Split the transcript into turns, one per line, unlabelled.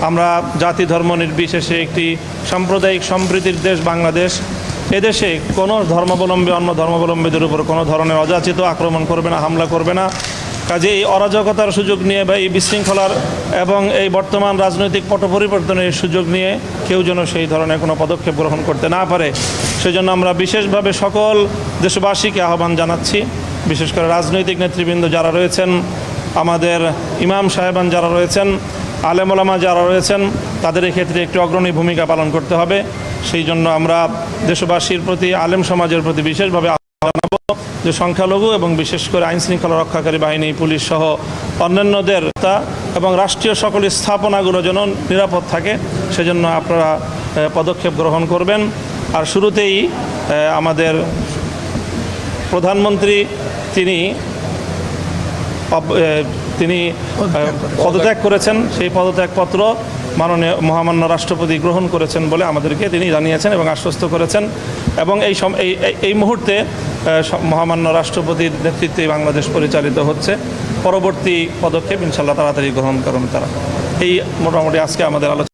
আমরা জাতি ধর্ম নির্বিশেষে একটি সাম্প্রদায়িক সম্প্রীতির দেশ বাংলাদেশ। এদেশে কোনো ধর্মাবলম্বী অন্য ধর্মাবলম্বীদের উপর কোনো ধরনের অযাচিত আক্রমণ করবে না, হামলা করবে না। কাজে এই অরাজকতার সুযোগ নিয়ে বা এই বিশৃঙ্খলার এবং এই বর্তমান রাজনৈতিক পট পরিবর্তনের সুযোগ নিয়ে কেউ যেন সেই ধরনের কোনো পদক্ষেপ গ্রহণ করতে না পারে, সেজন্য আমরা বিশেষভাবে সকল দেশবাসীকে আহ্বান জানাচ্ছি। বিশেষ করে রাজনৈতিক নেতৃবৃন্দ যারা রয়েছেন, আমাদের ইমাম সাহেবান যারা রয়েছেন, আলেম ওলামা যারা রয়েছেন, তাদের ক্ষেত্রে একটি অগ্রণী ভূমিকা পালন করতে হবে। সেই জন্য আমরা দেশবাসীর প্রতি, আলেম সমাজের প্রতি বিশেষভাবে জানাবো যে সংখ্যালঘু এবং বিশেষ করে আইনশৃঙ্খলা রক্ষাকারী বাহিনী, পুলিশ সহ অন্যান্যদের এবং রাষ্ট্রীয় সকল স্থাপনাগুলো যেন নিরাপদ থাকে, সেজন্য আপনারা পদক্ষেপ গ্রহণ করবেন। আর শুরুতেই আমাদের প্রধানমন্ত্রী তিনি পদত্যাগ করেছেন, সেই পদত্যাগপত্র মাননীয় মহামান্য রাষ্ট্রপতি গ্রহণ করেছেন বলে আমাদেরকে তিনি জানিয়েছেন এবং আশ্বস্ত করেছেন। এবং এই মুহূর্তে মহামান্য রাষ্ট্রপতির নেতৃত্বে বাংলাদেশ পরিচালিত হচ্ছে। পরবর্তী পদক্ষেপ ইনশাল্লাহ তাড়াতাড়ি গ্রহণ করুন তারা। এই মোটামুটি আজকে আমাদের আলোচনা।